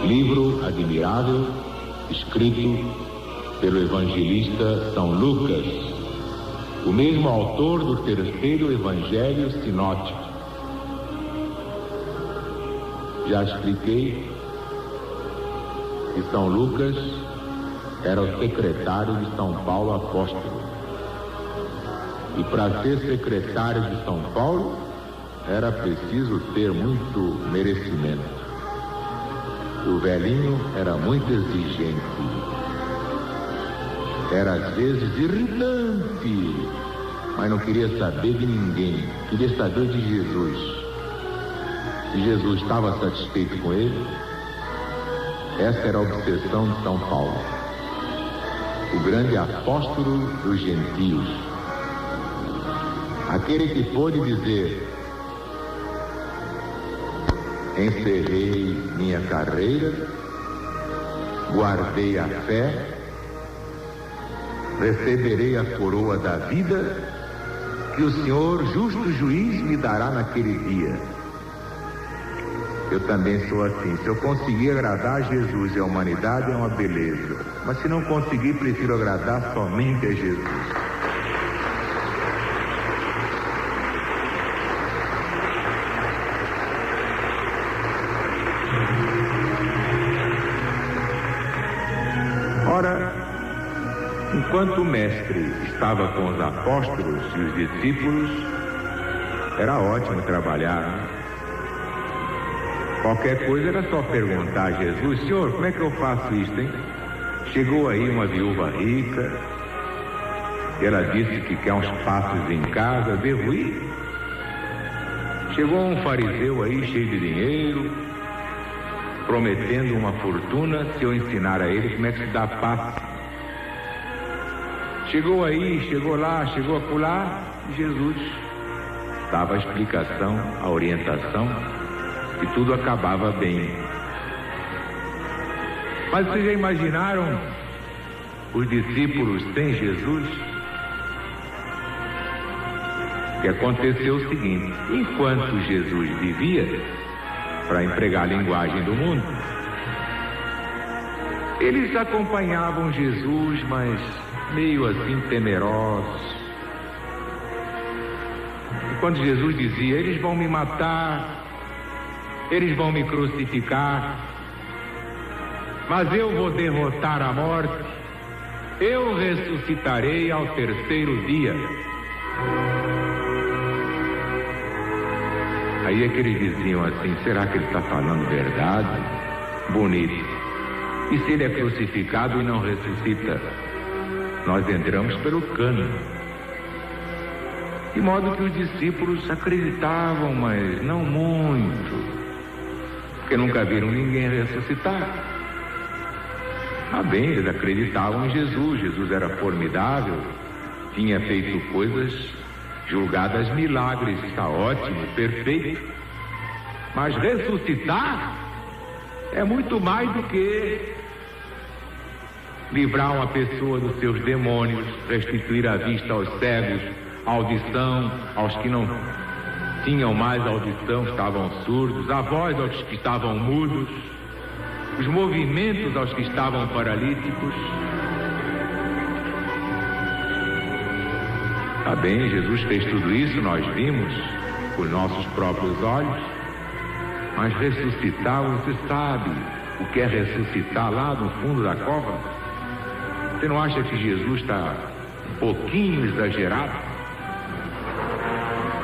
Livro admirável, escrito pelo evangelista São Lucas, o mesmo autor do terceiro evangelho sinótico. Já expliquei que São Lucas era o secretário de São Paulo apóstolo. E para ser secretário de São Paulo, era preciso ter muito merecimento. O velhinho era muito exigente. Era às vezes irritante, mas não queria saber de ninguém, queria saber de Jesus. E Jesus estava satisfeito com ele. Essa era a obsessão de São Paulo, o grande apóstolo dos gentios, aquele que pôde dizer: encerrei minha carreira, guardei a fé, receberei a coroa da vida que o Senhor, justo juiz, me dará naquele dia. Eu também sou assim. Se eu conseguir agradar a Jesus e a humanidade, é uma beleza. Mas se não conseguir, prefiro agradar somente a Jesus. Ora, enquanto o mestre estava com os apóstolos e os discípulos, era ótimo trabalhar, né? Qualquer coisa era só perguntar a Jesus: Senhor, como é que eu faço isso, hein? Chegou aí uma viúva rica, ela disse que quer uns passos em casa, devo ir? Chegou um fariseu aí cheio de dinheiro, prometendo uma fortuna se eu ensinar a ele como é que se dá passe. Chegou aí, chegou lá, chegou acolá, e Jesus dava a explicação, a orientação, e tudo acabava bem. Mas vocês já imaginaram os discípulos sem Jesus? Que aconteceu o seguinte: enquanto Jesus vivia, para empregar a linguagem do mundo, eles acompanhavam Jesus, mas meio assim temerosos. E quando Jesus dizia: eles vão me matar, eles vão me crucificar, mas eu vou derrotar a morte, eu ressuscitarei ao terceiro dia. Aí é que eles diziam assim: será que ele está falando verdade? Bonito. E se ele é crucificado e não ressuscita? Nós entramos pelo cano. De modo que os discípulos acreditavam, mas não muito, porque nunca viram ninguém ressuscitar. Ah, bem, eles acreditavam em Jesus. Jesus era formidável, tinha feito coisas julgadas milagres, está ótimo, perfeito. Mas ressuscitar é muito mais do que livrar uma pessoa dos seus demônios, restituir a vista aos cegos, a audição aos que não tinham mais audição, estavam surdos, a voz aos que estavam mudos, os movimentos aos que estavam paralíticos. Tá bem, Jesus fez tudo isso, nós vimos com nossos próprios olhos, mas ressuscitar, você sabe o que é ressuscitar lá no fundo da cova? Você não acha que Jesus está um pouquinho exagerado?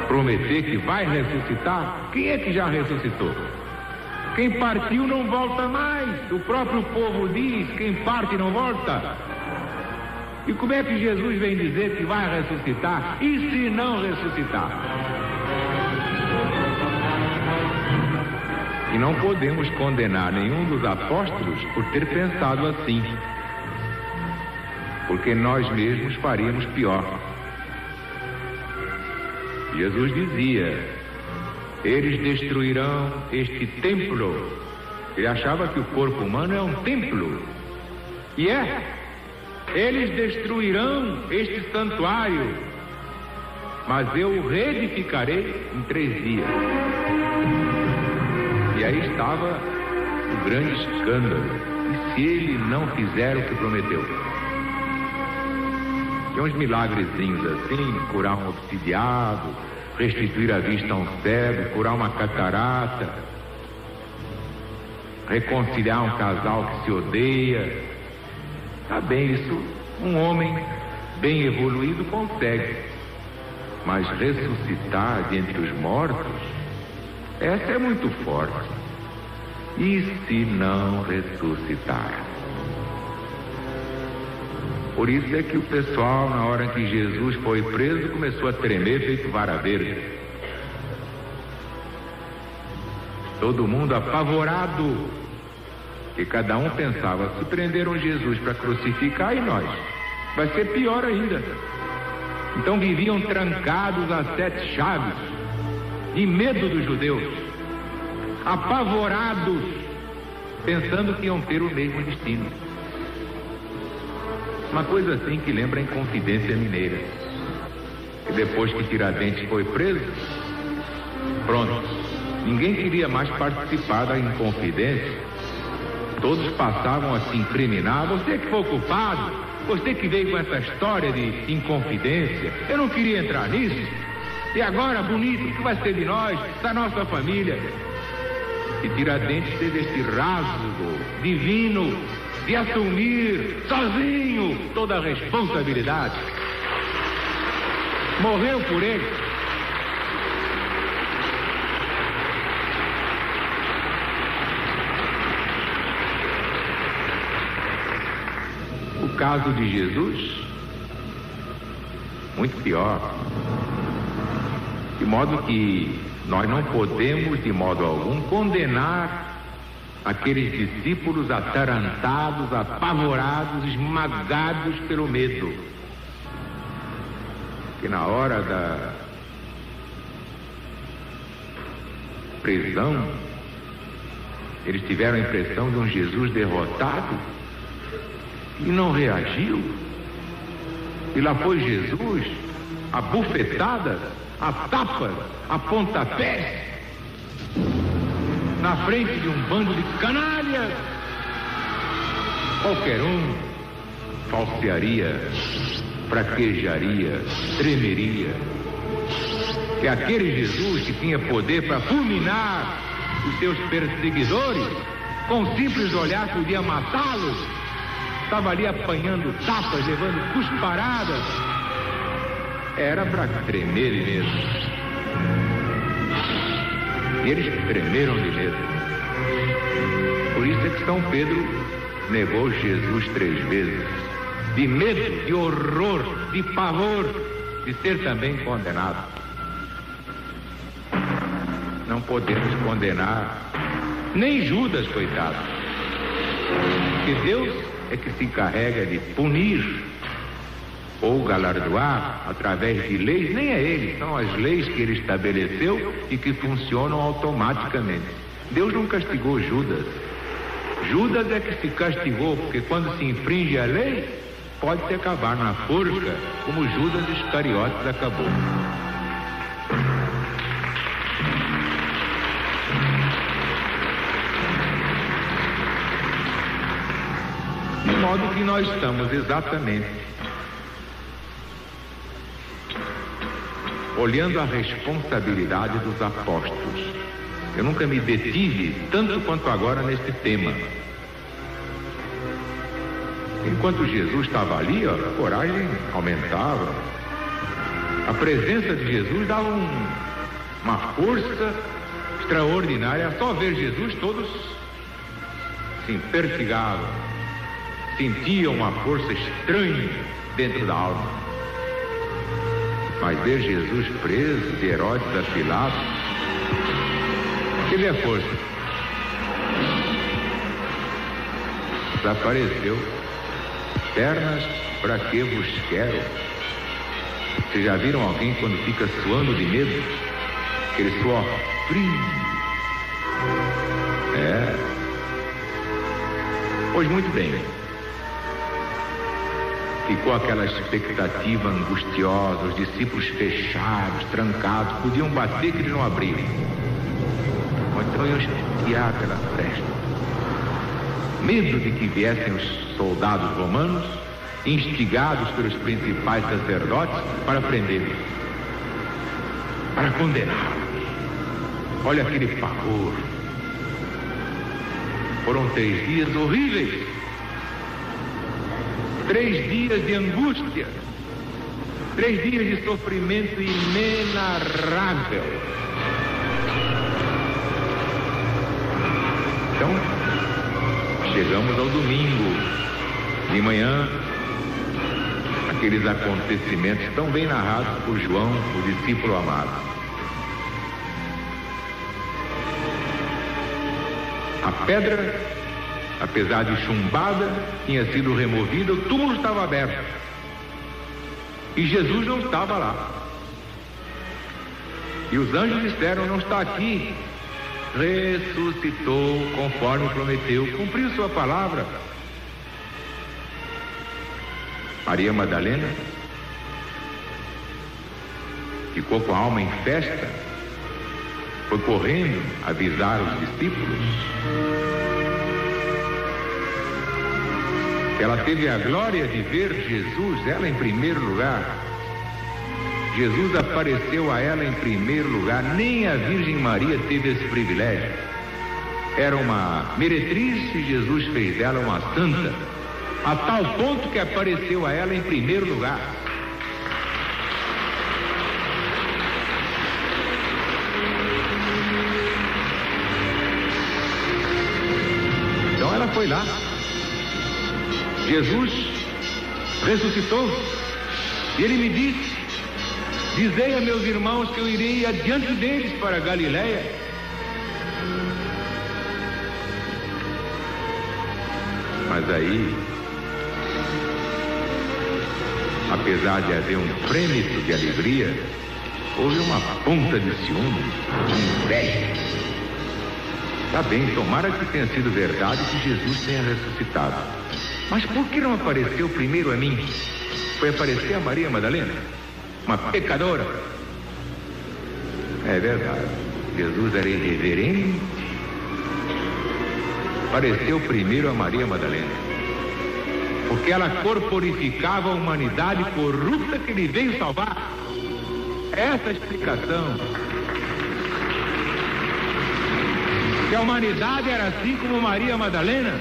Prometer que vai ressuscitar? Quem é que já ressuscitou? Quem partiu não volta mais. O próprio povo diz: quem parte não volta. E como é que Jesus vem dizer que vai ressuscitar? E se não ressuscitar? E não podemos condenar nenhum dos apóstolos por ter pensado assim, porque nós mesmos faríamos pior. Jesus dizia: eles destruirão este templo. Ele achava que o corpo humano é um templo. E é. Eles destruirão este santuário, mas eu o reedificarei em 3 dias. E aí estava o grande escândalo. E se ele não fizer o que prometeu? Tem uns milagrezinhos assim, curar um obsidiado, restituir a vista a um cego, curar uma catarata, reconciliar um casal que se odeia. Tá bem, isso um homem bem evoluído consegue. Mas ressuscitar de entre os mortos, essa é muito forte. E se não ressuscitar? Por isso é que o pessoal, na hora que Jesus foi preso, começou a tremer feito vara verde. Todo mundo apavorado, que cada um pensava, se prenderam Jesus para crucificar, e nós? Vai ser pior ainda. Então viviam trancados a 7 chaves, de medo dos judeus, apavorados, pensando que iam ter o mesmo destino. Uma coisa assim que lembra a Inconfidência Mineira. E depois que Tiradentes foi preso, pronto, ninguém queria mais participar da Inconfidência. Todos passavam a se incriminar. Você que foi o culpado, você que veio com essa história de Inconfidência, eu não queria entrar nisso. E agora, bonito, o que vai ser de nós, da nossa família? E Tiradentes teve esse rasgo divino de assumir sozinho toda a responsabilidade. Morreu por ele. O caso de Jesus, muito pior. De modo que nós não podemos, de modo algum, condenar aqueles discípulos atarantados, apavorados, esmagados pelo medo. Que na hora da prisão, eles tiveram a impressão de um Jesus derrotado e não reagiu. E lá foi Jesus, a bufetada, a tapa, a pontapé, na frente de um bando de canalhas. Qualquer um falsearia, fraquejaria, tremeria. Que aquele Jesus que tinha poder para fulminar os seus perseguidores, com um simples olhar podia matá-los, estava ali apanhando tapas, levando cusparadas. Era para tremer de medo. E eles tremeram de medo. Por isso é que São Pedro negou Jesus 3 vezes. De medo, de horror, de pavor, de ser também condenado. Não podemos condenar nem Judas, coitado. Porque Deus é que se encarrega de punir ou galardoar através de leis. Nem é ele, são as leis que ele estabeleceu e que funcionam automaticamente. Deus não castigou Judas. Judas é que se castigou, porque quando se infringe a lei, pode-se acabar na forca, como Judas Iscariotes acabou. De modo que nós estamos exatamente olhando a responsabilidade dos apóstolos. Eu nunca me detive tanto quanto agora nesse tema. Enquanto Jesus estava ali, a coragem aumentava. A presença de Jesus dava uma força extraordinária. Só ver Jesus, todos se persigavam, sentiam uma força estranha dentro da alma. Mas ver Jesus preso, de Herodes a Pilatos, teve a força. Desapareceu. Pernas, para que vos quero? Vocês já viram alguém quando fica suando de medo? Aquele suor frio. Pois muito bem. Ficou aquela expectativa angustiosa, os discípulos fechados, trancados, podiam bater que eles não abriam. Ou então iam espiar pela fresta. medo de que viessem os soldados romanos, instigados pelos principais sacerdotes, para prendê-los, para condená-los. Olha aquele pavor. Foram 3 dias horríveis, 3 dias de angústia, 3 dias de sofrimento inenarrável. Então, chegamos ao domingo de manhã, aqueles acontecimentos tão bem narrados por João, o discípulo amado. A pedra, apesar de chumbada, tinha sido removida, o túmulo estava aberto. E Jesus não estava lá. E os anjos disseram: não está aqui. Ressuscitou conforme prometeu, cumpriu sua palavra. Maria Madalena ficou com a alma em festa, foi correndo avisar os discípulos. Ela teve a glória de ver Jesus, ela em primeiro lugar. Jesus apareceu a ela em primeiro lugar, nem a Virgem Maria teve esse privilégio. Era uma meretriz e Jesus fez dela uma santa, a tal ponto que apareceu a ela em primeiro lugar. Então ela foi lá. Jesus ressuscitou e ele me disse: dizei a meus irmãos que eu irei adiante deles para a Galileia. Mas aí, apesar de haver um frêmito de alegria, houve uma ponta de ciúme, de inveja. Tá bem, tomara que tenha sido verdade que Jesus tenha ressuscitado. Mas por que não apareceu primeiro a mim? Foi aparecer a Maria Madalena, uma pecadora. É verdade, Jesus era irreverente. Apareceu primeiro a Maria Madalena, porque ela corporificava a humanidade corrupta que ele veio salvar. Essa é a explicação. Que a humanidade era assim como Maria Madalena,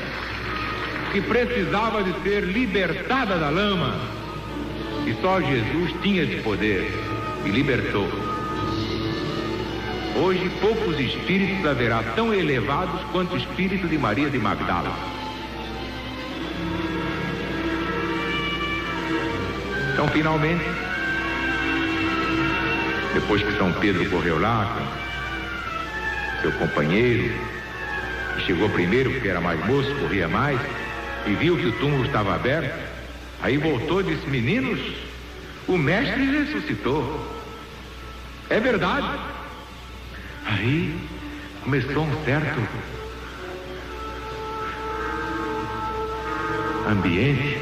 que precisava de ser libertada da lama. E só Jesus tinha esse poder e libertou. Hoje poucos espíritos haverá tão elevados quanto o espírito de Maria de Magdala. Então, finalmente, depois que São Pedro correu lá com seu companheiro, que chegou primeiro porque era mais moço, corria mais, e viu que o túmulo estava aberto, aí voltou e disse: meninos, o mestre ressuscitou. É verdade. Aí começou um certo ambiente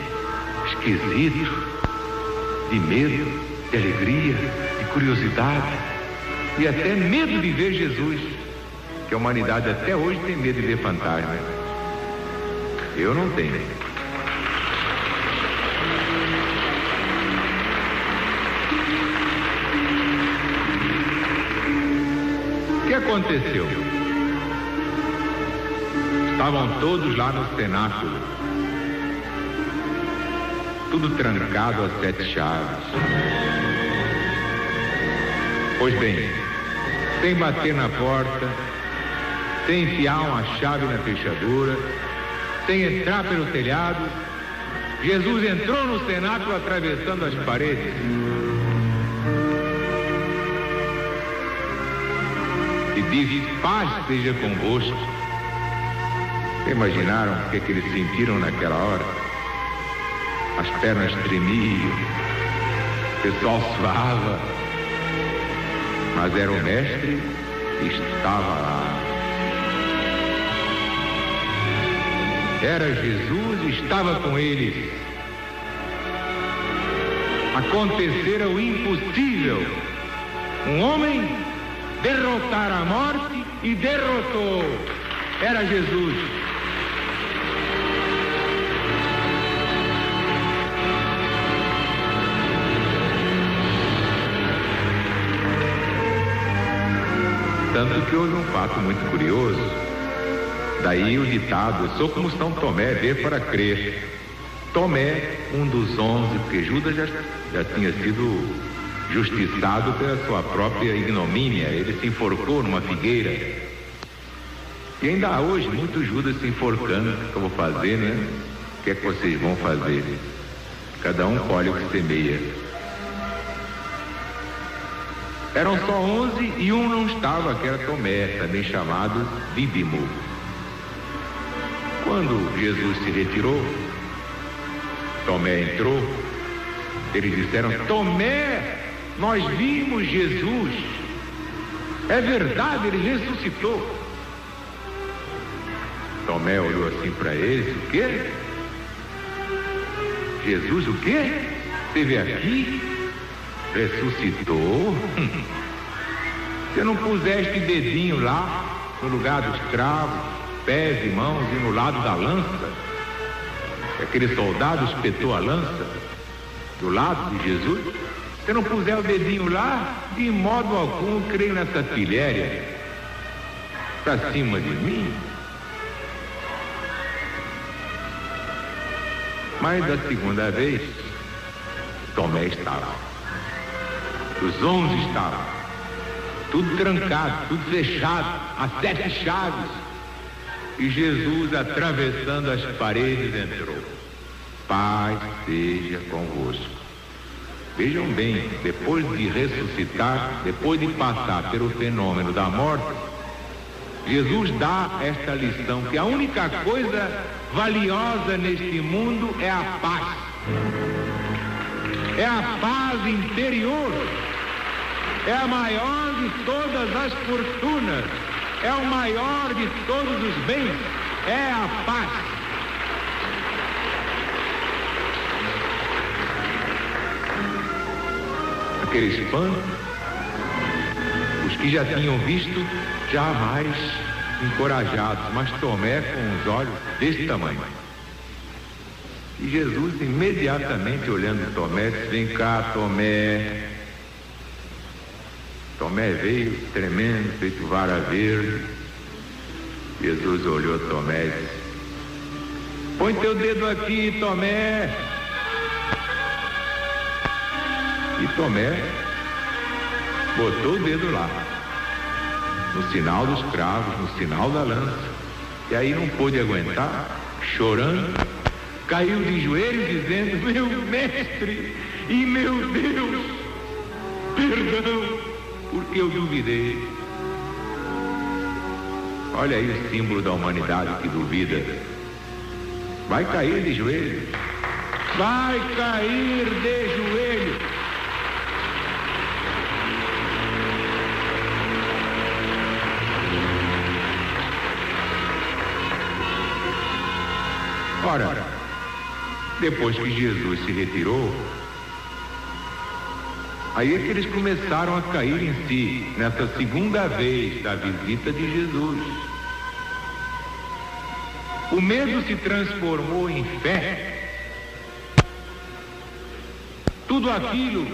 esquisito, de medo, de alegria, de curiosidade e até medo de ver Jesus, que a humanidade até hoje tem medo de ver fantasma. Eu não tenho. O que aconteceu? Estavam todos lá no cenáculo, tudo trancado a 7 chaves. Pois bem, sem bater na porta, sem enfiar uma chave na fechadura, sem entrar pelo telhado, Jesus entrou no cenáculo atravessando as paredes. E disse: paz seja convosco. Imaginaram o que eles sentiram naquela hora? As pernas tremiam, o pessoal suava, mas era o mestre que estava lá. Era Jesus e estava com eles. Acontecera o impossível. Um homem derrotar a morte e derrotou. Era Jesus. Tanto que houve um fato muito curioso. Daí o ditado: sou como São Tomé, ver para crer. Tomé, um dos 11, porque Judas já tinha sido justiçado pela sua própria ignomínia. Ele se enforcou numa figueira. E ainda há hoje muitos Judas se enforcando. O que eu vou fazer, né? O que é que vocês vão fazer? Cada um colhe o que semeia. Eram só 11 e um não estava, que era Tomé, também chamado Dídimo. Quando Jesus se retirou, Tomé entrou. Eles disseram: Tomé, nós vimos Jesus. É verdade, ele ressuscitou. Tomé olhou assim para eles: o quê? Jesus o quê? Esteve aqui? Ressuscitou? Você não puseste dedinho lá no lugar dos cravos, pés e mãos e no lado da lança? Aquele soldado espetou a lança do lado de Jesus. Se não puser o dedinho lá, de modo algum creio nessa artilharia para cima de mim. Mas da segunda vez, Tomé está lá. Os 11 estavam, tudo trancado, tudo fechado, a 7 chaves. E Jesus, atravessando as paredes, entrou. Paz seja convosco. Vejam bem, depois de ressuscitar, depois de passar pelo fenômeno da morte, Jesus dá esta lição, que a única coisa valiosa neste mundo é a paz. É a paz interior. É a maior de todas as fortunas. É o maior de todos os bens. É a paz. Aquele espanto, os que já tinham visto, jamais encorajados, mas Tomé com os olhos desse tamanho. E Jesus, imediatamente olhando Tomé, disse: vem cá, Tomé. Tomé veio tremendo, feito vara verde. Jesus olhou Tomé e disse: põe teu dedo aqui, Tomé. E Tomé botou o dedo lá, no sinal dos cravos, no sinal da lança. E aí não pôde aguentar, chorando, caiu de joelhos dizendo: meu mestre e meu Deus, perdão, porque eu duvidei. Olha aí o símbolo da humanidade que duvida. Vai cair de joelhos. Vai cair de joelhos. Ora, depois que Jesus se retirou, aí é que eles começaram a cair em si, nessa segunda vez da visita de Jesus. O medo se transformou em fé. Tudo aquilo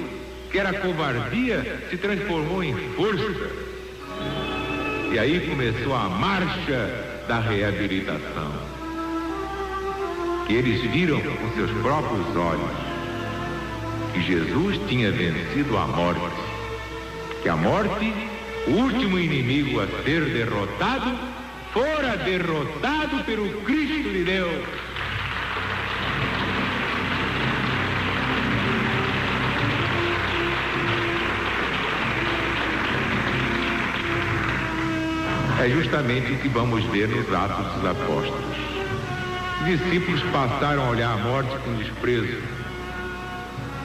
que era covardia se transformou em força. E aí começou a marcha da reabilitação. Que eles viram com seus próprios olhos que Jesus tinha vencido a morte, que a morte, o último inimigo a ser derrotado, fora derrotado pelo Cristo de Deus. É justamente o que vamos ver nos Atos dos Apóstolos. Os discípulos passaram a olhar a morte com desprezo.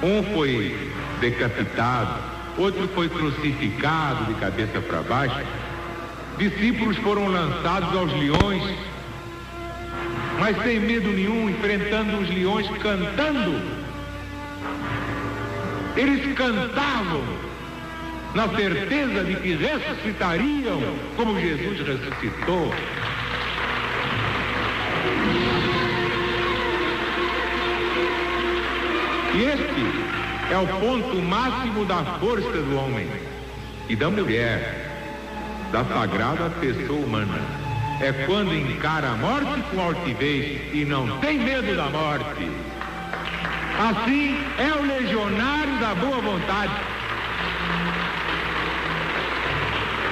Um foi decapitado, outro foi crucificado de cabeça para baixo. Discípulos foram lançados aos leões, mas sem medo nenhum, enfrentando os leões, cantando. Eles cantavam na certeza de que ressuscitariam como Jesus ressuscitou. E este é o ponto máximo da força do homem e da mulher, da sagrada pessoa humana. É quando encara a morte com altivez e não tem medo da morte. Assim é o legionário da boa vontade.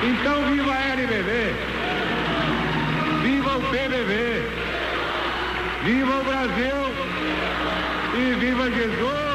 Então viva a LBV, viva o PBV, viva o Brasil e viva Jesus!